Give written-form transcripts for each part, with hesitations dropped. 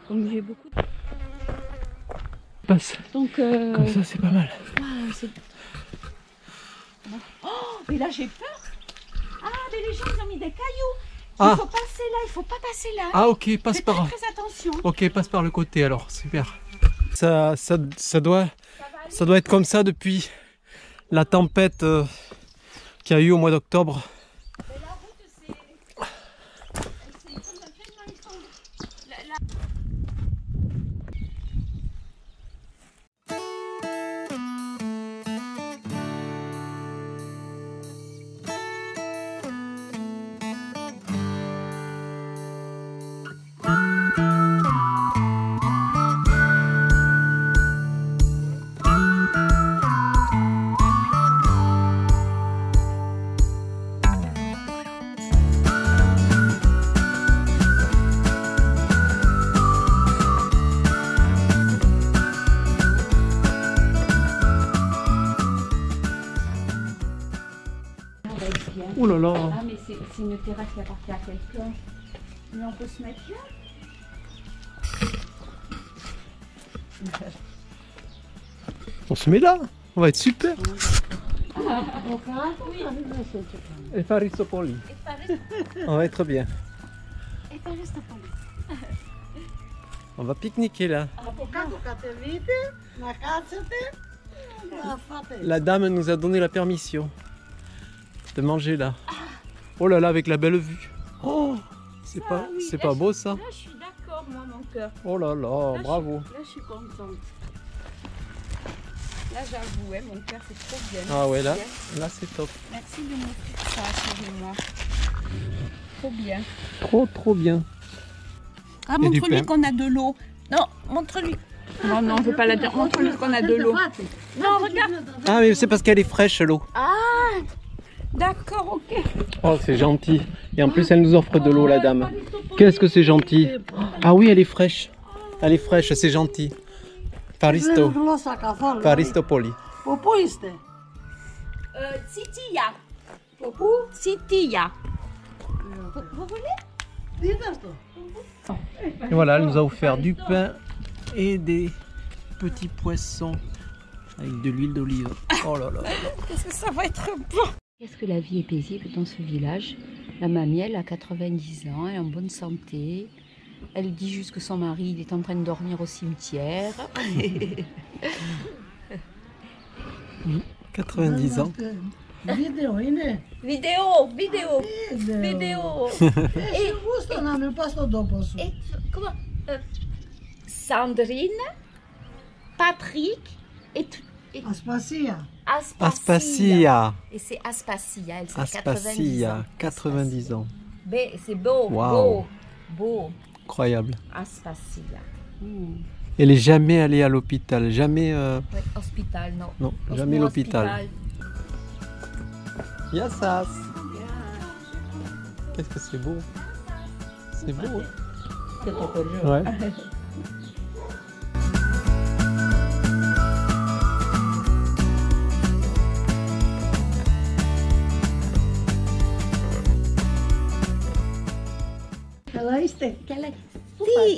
Donc j'ai beaucoup. Passe. Donc Comme ça, c'est pas mal. Oh, mais là j'ai peur. Ah, mais les gens ils ont mis des cailloux. Ah. Il faut passer là, il faut pas passer là. Ah ok, passe Fais par. très attention. Ok, passe par le côté alors, super. Ça doit être comme ça depuis la tempête qu'il y a eu au mois d'octobre. Mais la route c'est complètement étendue. Oh là là. Ah mais c'est une terrasse qui appartient à quelqu'un. Mais on peut se mettre là. On se met là, on va être super. Et Faristopoli. On va être bien. On va pique-niquer là. La dame nous a donné la permission de manger là. Oh là là, avec la belle vue. Oh, c'est pas beau ça. Là je suis d'accord moi mon cœur. Oh là là, bravo. Là je suis contente. Là j'avoue, ouais, mon cœur c'est trop bien. Ah ouais, là c'est top. Merci de m'offrir ça, excusez-moi. Trop bien. Trop bien. Ah, Et du montre-lui pain. qu'on a de l'eau. Non, montre-lui. Non, non, on ne veut pas la dire. Montre-lui qu'on a de l'eau. Non, regarde. Ah mais c'est parce qu'elle est fraîche l'eau. Ah, d'accord, ok. Oh c'est gentil. Et en plus elle nous offre de l'eau la dame. Qu'est-ce que c'est gentil. Ah oui, elle est fraîche. Elle est fraîche, c'est gentil. Faristopoli. Sitia. Sitia. Vous voulez? Et voilà, elle nous a offert du pain et des petits poissons avec de l'huile d'olive. Oh là là. Qu'est-ce que ça va être bon. Qu'est-ce que la vie est paisible dans ce village. La mamie, elle a 90 ans, elle est en bonne santé. Elle dit juste que son mari il est en train de dormir au cimetière. 90 ans. Vidéo. Et comment Sandrine, Patrick et Aspasia. Aspasia. Et c'est Aspasia, elle c'est Aspasia, 90 ans. C'est beau, Wow. beau. Incroyable. Aspasia. Elle est jamais allée à l'hôpital, jamais. Ouais, hospital, non. Non, jamais l'hôpital. Hospital. Yassas. Qu'est-ce que c'est beau. C'est beau. Hein. Ouais.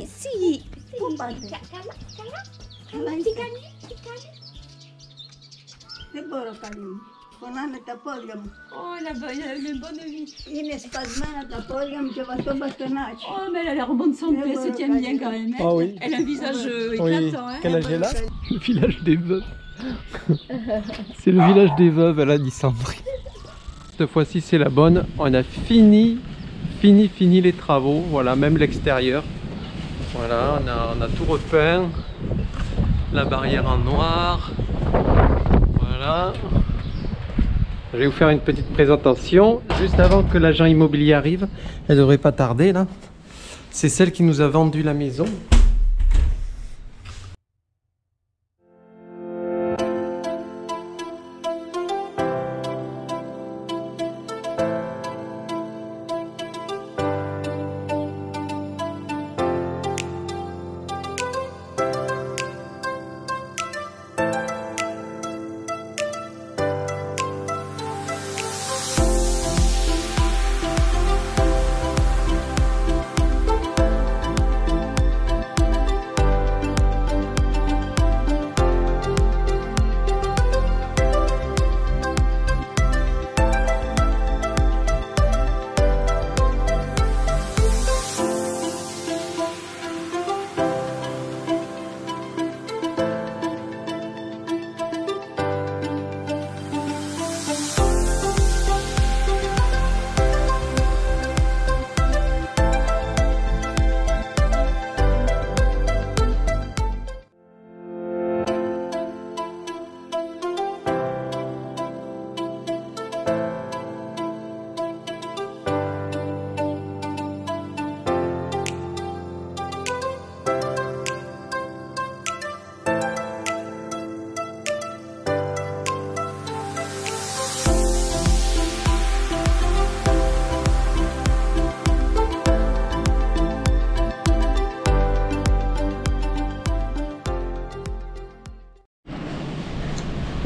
Si. Oh, la bonne vie. Oh, mais elle a l'air en bonne santé, elle se tient bien quand même. Hein. Ah oui. Elle a un visage Oui. éclatant. Hein. Quel âge elle a? Le village des veuves. C'est le village des veuves, elle a dit Sandrine. Cette fois-ci c'est la bonne. On a fini les travaux. Voilà, même l'extérieur. Voilà, on a tout repeint. La barrière en noir. Voilà. Je vais vous faire une petite présentation juste avant que l'agent immobilier arrive. Elle devrait pas tarder là. C'est celle qui nous a vendu la maison.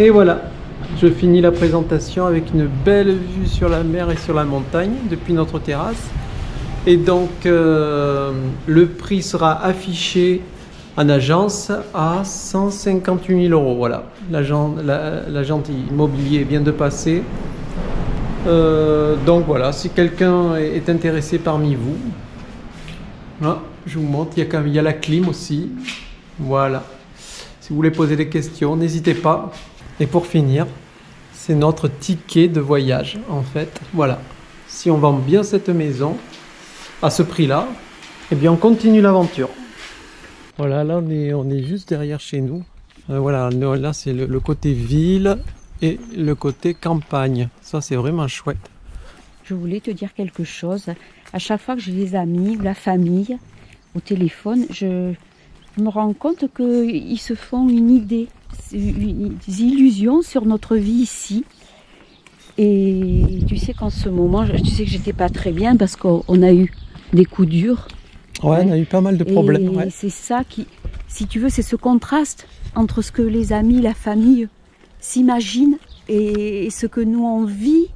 Et voilà, je finis la présentation avec une belle vue sur la mer et sur la montagne depuis notre terrasse. Et donc le prix sera affiché en agence à 158 000 €. Voilà, l'agent immobilier vient de passer. Donc voilà, si quelqu'un est intéressé parmi vous, ah, je vous montre, il y a la clim aussi. Voilà, si vous voulez poser des questions, n'hésitez pas. Et pour finir, c'est notre ticket de voyage en fait. Voilà, si on vend bien cette maison à ce prix-là, eh bien on continue l'aventure. Voilà, là on est juste derrière chez nous. Voilà, là c'est le côté ville et le côté campagne. Ça c'est vraiment chouette. Je voulais te dire quelque chose. À chaque fois que j'ai des amis ou la famille au téléphone, je me rends compte qu'ils se font une idée, des illusions sur notre vie ici. Et tu sais qu'en ce moment, tu sais que j'étais pas très bien parce qu'on a eu des coups durs. Ouais, on a eu pas mal de problèmes. Et c'est ça qui, si tu veux, c'est ce contraste entre ce que les amis, la famille s'imaginent et ce que nous on vit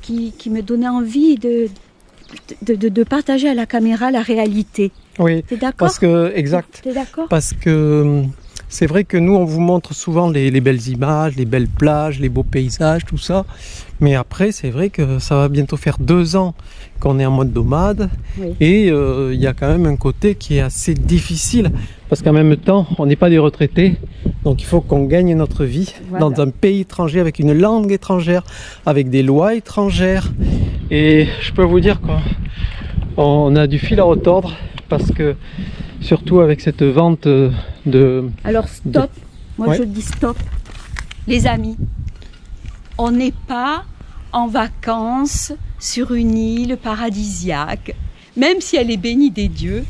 qui me donnait envie de partager à la caméra la réalité. Oui, t'es d'accord? parce que, exact. T'es d'accord? Parce que c'est vrai que nous, on vous montre souvent les belles images, les belles plages, les beaux paysages, tout ça. Mais après, c'est vrai que ça va bientôt faire 2 ans qu'on est en mode nomade. Oui. Et il y a quand même un côté qui est assez difficile. Parce qu'en même temps, on n'est pas des retraités. Donc il faut qu'on gagne notre vie Voilà. dans un pays étranger, avec une langue étrangère, avec des lois étrangères. Et je peux vous dire qu'on a du fil à retordre. Parce que, surtout avec cette vente de... Alors stop, moi Ouais. je dis stop. Les amis, on n'est pas en vacances sur une île paradisiaque. Même si elle est bénie des dieux,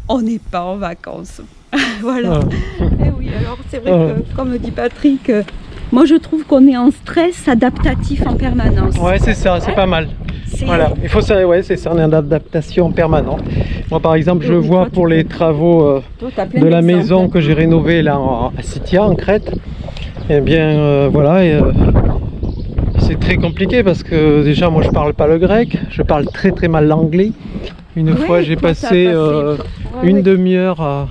on n'est pas en vacances. Voilà. Et oui, alors c'est vrai que, comme dit Patrick, moi je trouve qu'on est en stress adaptatif en permanence. Ouais, c'est ça, c'est pas mal. Voilà, il faut ça, ouais, c'est ça, on est en adaptation permanente. Moi, par exemple, je vois pour les travaux de la maison que j'ai rénovée là à Sitia, en Crète. Eh bien, voilà, c'est très compliqué parce que déjà, moi, je parle pas le grec, je parle très très mal l'anglais. Une fois, j'ai passé une demi-heure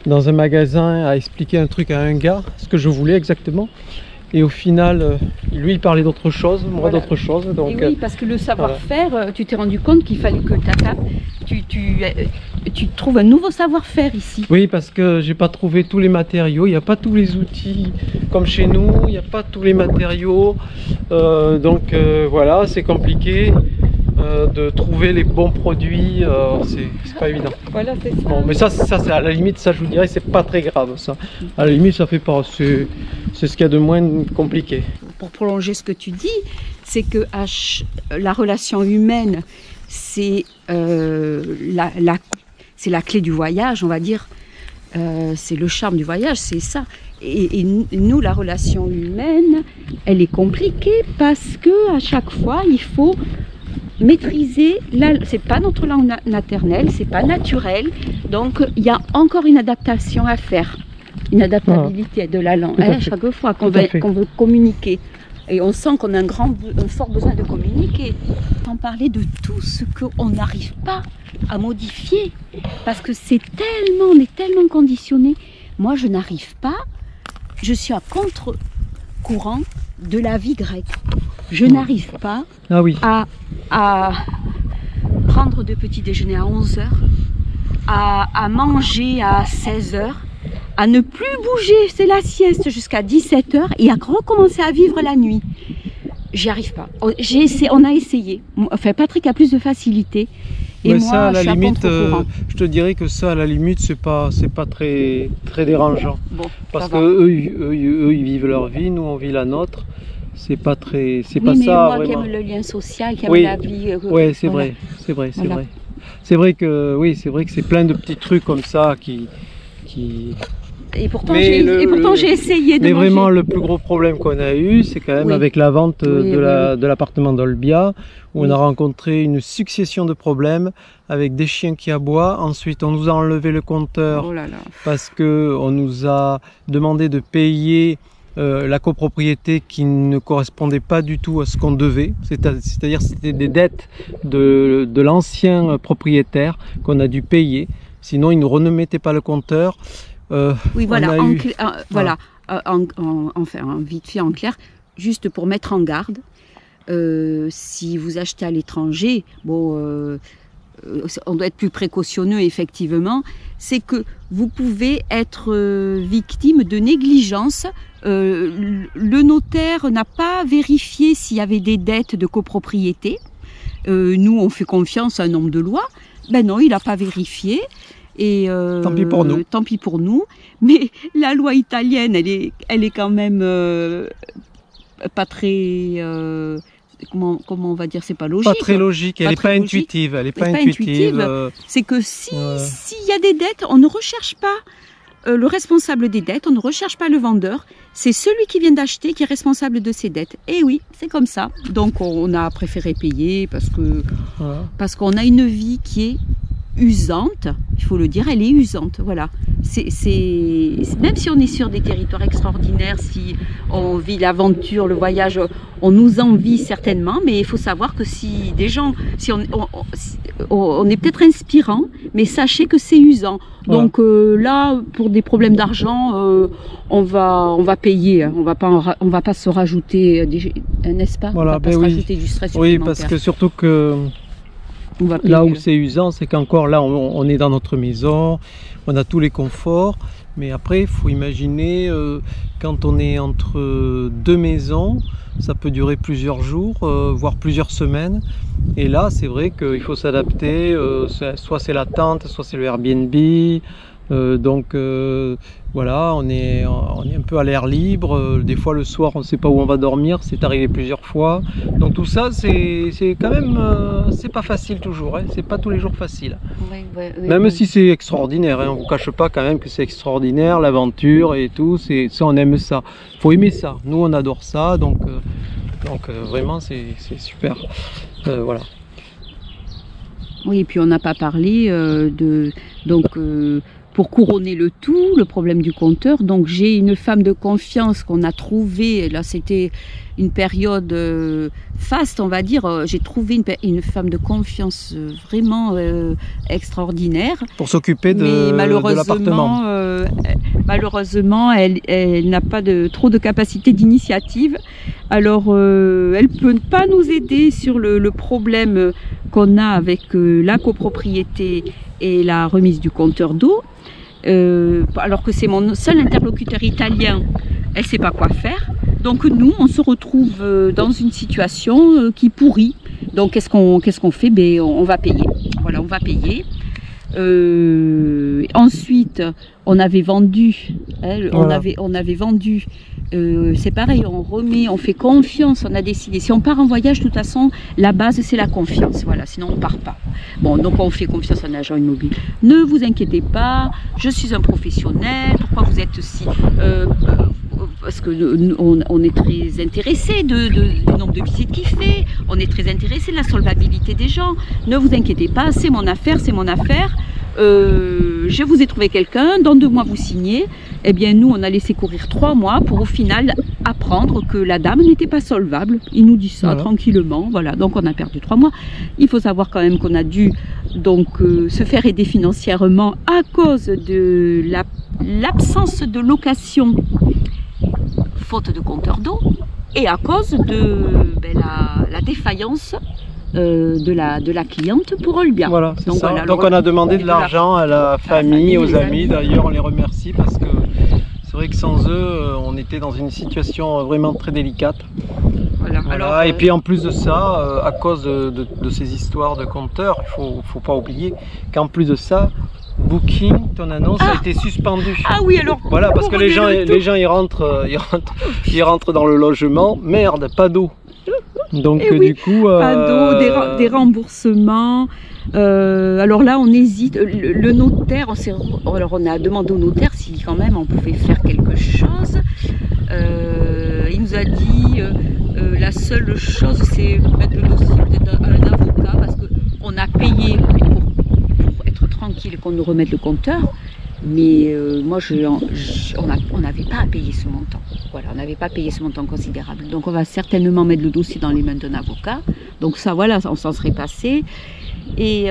dans un magasin à expliquer un truc à un gars, ce que je voulais exactement. Et au final, lui, il parlait d'autre chose, moi Voilà. d'autre chose. Donc, et oui, parce que le savoir-faire, tu t'es rendu compte qu'il fallait que tu trouves un nouveau savoir-faire ici. oui, parce que j'ai pas trouvé tous les matériaux, il n'y a pas tous les outils comme chez nous, il n'y a pas tous les matériaux. Donc voilà, c'est compliqué de trouver les bons produits, c'est pas évident. Voilà, c'est ça. Bon, mais ça c'est à la limite, ça je vous dirais, c'est pas très grave ça. À la limite, ça fait pas, c'est ce qu'il y a de moins compliqué. Pour prolonger ce que tu dis, c'est que la relation humaine, c'est c'est la clé du voyage, on va dire. C'est le charme du voyage, c'est ça. Et nous, la relation humaine, elle est compliquée parce que à chaque fois, il faut maîtriser. C'est pas notre langue maternelle, c'est pas naturel. Donc, il y a encore une adaptation à faire, une adaptabilité de la langue. Chaque fois qu'on veut communiquer. Et on sent qu'on a un fort besoin de communiquer. Sans parler de tout ce qu'on n'arrive pas à modifier. Parce que on est tellement conditionné. Moi, je n'arrive pas. Je suis à contre-courant de la vie grecque. Je n'arrive pas à prendre de petit déjeuner à 11h, à manger à 16h, à ne plus bouger, c'est la sieste jusqu'à 17h et à recommencer à vivre la nuit. J'y arrive pas. On a essayé. Enfin, Patrick a plus de facilité. Et mais moi, ça, à la je suis limite, à contre-courant. je te dirais que ça, à la limite, c'est pas très dérangeant. Bon, parce ça que va. eux, ils vivent leur vie, nous, on vit la nôtre. C'est pas très, c'est Oui, pas mais ça moi qui vraiment. aime le lien social, qui aime Oui. la vie. Ouais, c'est voilà. vrai, c'est vrai, c'est Voilà. vrai. C'est vrai que oui, c'est vrai que c'est plein de petits trucs comme ça qui. Et pourtant, Mais j'ai essayé de Mais manger. vraiment, le plus gros problème qu'on a eu, c'est quand même Oui. avec la vente Oui, de l'appartement d'Olbia, où on Oui. a rencontré une succession de problèmes avec des chiens qui aboient. Ensuite, on nous a enlevé le compteur Oh là là. parce que on nous a demandé de payer la copropriété qui ne correspondait pas du tout à ce qu'on devait, c'est-à-dire c'était des dettes de l'ancien propriétaire qu'on a dû payer, sinon il ne remettait pas le compteur. Oui, voilà, enfin, vite fait, en clair, juste pour mettre en garde, si vous achetez à l'étranger, bon, on doit être plus précautionneux effectivement, c'est que vous pouvez être victime de négligence. Le notaire n'a pas vérifié s'il y avait des dettes de copropriété. Nous, on fait confiance à un homme de loi. Ben non, il n'a pas vérifié. Et tant pis pour nous. Tant pis pour nous. Mais la loi italienne, elle est quand même pas très... comment on va dire, c'est pas logique. Pas très logique, elle n'est pas intuitive. Elle est pas intuitive. C'est que s'il y a des dettes, on ne recherche pas le responsable des dettes, on ne recherche pas le vendeur. C'est celui qui vient d'acheter qui est responsable de ses dettes. Et oui, c'est comme ça. Donc on a préféré payer parce qu'on a une vie qui est usante, il faut le dire, elle est usante, voilà. Même si on est sur des territoires extraordinaires, si on vit l'aventure, le voyage, on nous envie certainement, mais il faut savoir que si des gens, on est peut-être inspirant, mais sachez que c'est usant. Voilà. Donc là, pour des problèmes d'argent, on va payer, on va pas se rajouter, n'est-ce pas? Voilà, on va pas se rajouter du stress supplémentaire. Oui, parce que surtout que là où c'est usant, c'est qu'encore là, on est dans notre maison, on a tous les conforts, mais après, il faut imaginer quand on est entre deux maisons, ça peut durer plusieurs jours, voire plusieurs semaines. Et là, c'est vrai qu'il faut s'adapter, soit c'est la tente, soit c'est le Airbnb. Donc voilà, on est un peu à l'air libre. Des fois le soir on ne sait pas où on va dormir, c'est arrivé plusieurs fois. Donc tout ça c'est quand même c'est pas facile toujours, hein. C'est pas tous les jours facile. Oui, même si c'est extraordinaire, hein. On vous cache pas quand même que c'est extraordinaire, l'aventure et tout, ça on aime ça. Faut aimer ça. Nous on adore ça, donc vraiment c'est super. Voilà. Oui, et puis on n'a pas parlé pour couronner le tout, le problème du compteur. Donc j'ai une femme de confiance qu'on a trouvée, là c'était une période faste on va dire, j'ai trouvé une femme de confiance vraiment extraordinaire. Pour s'occuper de l'appartement. Malheureusement elle n'a pas trop de capacité d'initiative, alors elle ne peut pas nous aider sur le problème qu'on a avec la copropriété et la remise du compteur d'eau. Alors que c'est mon seul interlocuteur italien, elle ne sait pas quoi faire. Donc nous, on se retrouve dans une situation qui pourrit. Donc qu'est-ce qu'on fait? Ben, on va payer. Voilà, on va payer. Ensuite, on avait vendu. Voilà. On avait vendu. C'est pareil, on fait confiance, on a décidé. Si on part en voyage, de toute façon, la base c'est la confiance. Voilà, sinon on part pas. Bon, donc on fait confiance à un agent immobilier. Ne vous inquiétez pas, je suis un professionnel. Pourquoi vous êtes si parce que on est très intéressé du nombre de visites qu'il fait. On est très intéressé de la solvabilité des gens. Ne vous inquiétez pas, c'est mon affaire, c'est mon affaire. Je vous ai trouvé quelqu'un, dans 2 mois vous signez. Eh bien nous on a laissé courir 3 mois pour au final apprendre que la dame n'était pas solvable. Il nous dit ça voilà. Tranquillement, voilà, donc on a perdu 3 mois. Il faut savoir quand même qu'on a dû donc se faire aider financièrement à cause de l'absence de location, faute de compteur d'eau, et à cause de la défaillance de la cliente pour le bien. Voilà, donc, ça. Voilà, donc on a demandé de l'argent à la famille, aux amis. D'ailleurs, on les remercie parce que c'est vrai que sans eux, on était dans une situation vraiment très délicate. Voilà. Alors, et puis en plus de ça, à cause de ces histoires de compteurs, il faut pas oublier qu'en plus de ça, Booking, ton annonce a été suspendue. Ah oui, alors. Voilà, parce que les gens ils rentrent dans le logement. Merde, pas d'eau. Donc oui, du coup, pas d'eau, des remboursements. Alors là, on hésite. Le notaire, on a demandé au notaire si quand même on pouvait faire quelque chose. Il nous a dit la seule chose, c'est mettre le dossier peut-être à un avocat parce qu'on a payé pour être tranquille qu'on nous remette le compteur. Mais moi, on n'avait pas à payer ce montant. Voilà, on n'avait pas payé ce montant considérable. Donc on va certainement mettre le dossier dans les mains d'un avocat. Donc ça, voilà, on s'en serait passé. Et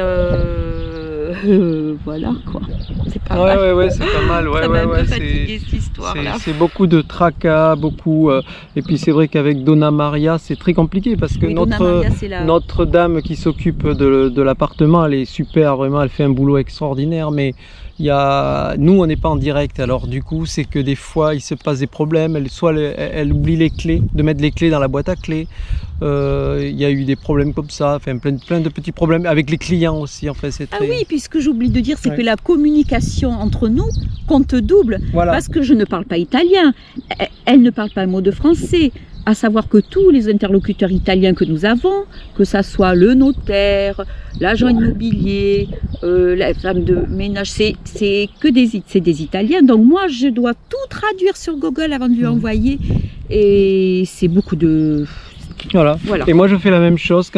voilà quoi. C'est pas mal. Ouais, c'est pas mal. Ça m'a un peu fatigué cette histoire-là. C'est beaucoup de tracas, beaucoup. Et puis c'est vrai qu'avec Donna Maria, c'est très compliqué parce que Oui, notre dame qui s'occupe de l'appartement, elle est super, vraiment, elle fait un boulot extraordinaire. Mais nous, on n'est pas en direct. Alors du coup, c'est que des fois, il se passe des problèmes. Elle oublie les clés, de mettre les clés dans la boîte à clés. Il y a eu des problèmes comme ça, enfin plein de petits problèmes avec les clients aussi. En fait, c'est très... Ah oui, puis ce que j'oublie de dire, c'est que la communication entre nous compte double. Voilà. Parce que je ne parle pas italien, elle ne parle pas un mot de français. À savoir que tous les interlocuteurs italiens que nous avons, que ça soit le notaire, l'agent immobilier, la femme de ménage, c'est des Italiens. Donc moi, je dois tout traduire sur Google avant de lui envoyer. Et c'est beaucoup de... Voilà. Et moi je fais la même chose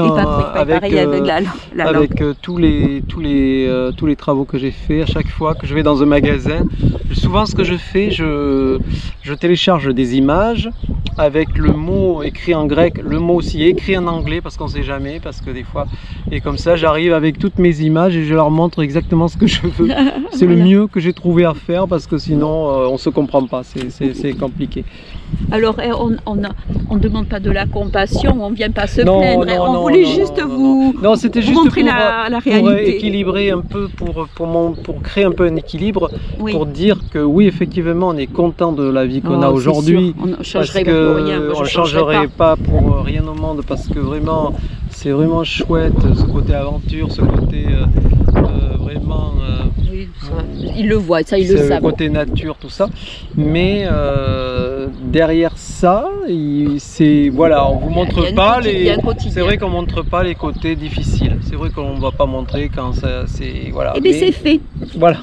avec tous les travaux que j'ai fait. À chaque fois que je vais dans un magasin, souvent ce que je fais, je télécharge des images avec le mot écrit en grec, le mot aussi écrit en anglais parce qu'on sait jamais, parce que des fois, et comme ça j'arrive avec toutes mes images et je leur montre exactement ce que je veux. C'est le mieux que j'ai trouvé à faire parce que sinon on se comprend pas, c'est compliqué. Alors on demande pas de la compassion, on vient pas se plaindre, on voulait juste vous montrer la réalité. Pour équilibrer un peu, pour créer un peu un équilibre, pour dire que oui, effectivement, on est content de la vie qu'on a aujourd'hui. On ne changerait pas pour rien au monde, parce que vraiment, c'est vraiment chouette, ce côté aventure, ce côté vraiment... oui, ils le voient, ça ils le savent. Le côté nature, tout ça. Mais derrière ça, voilà, on vous montre pas les... C'est vrai qu'on montre pas les côtés difficiles. C'est vrai qu'on va pas montrer quand c'est... Voilà. Et bien c'est fait. Voilà.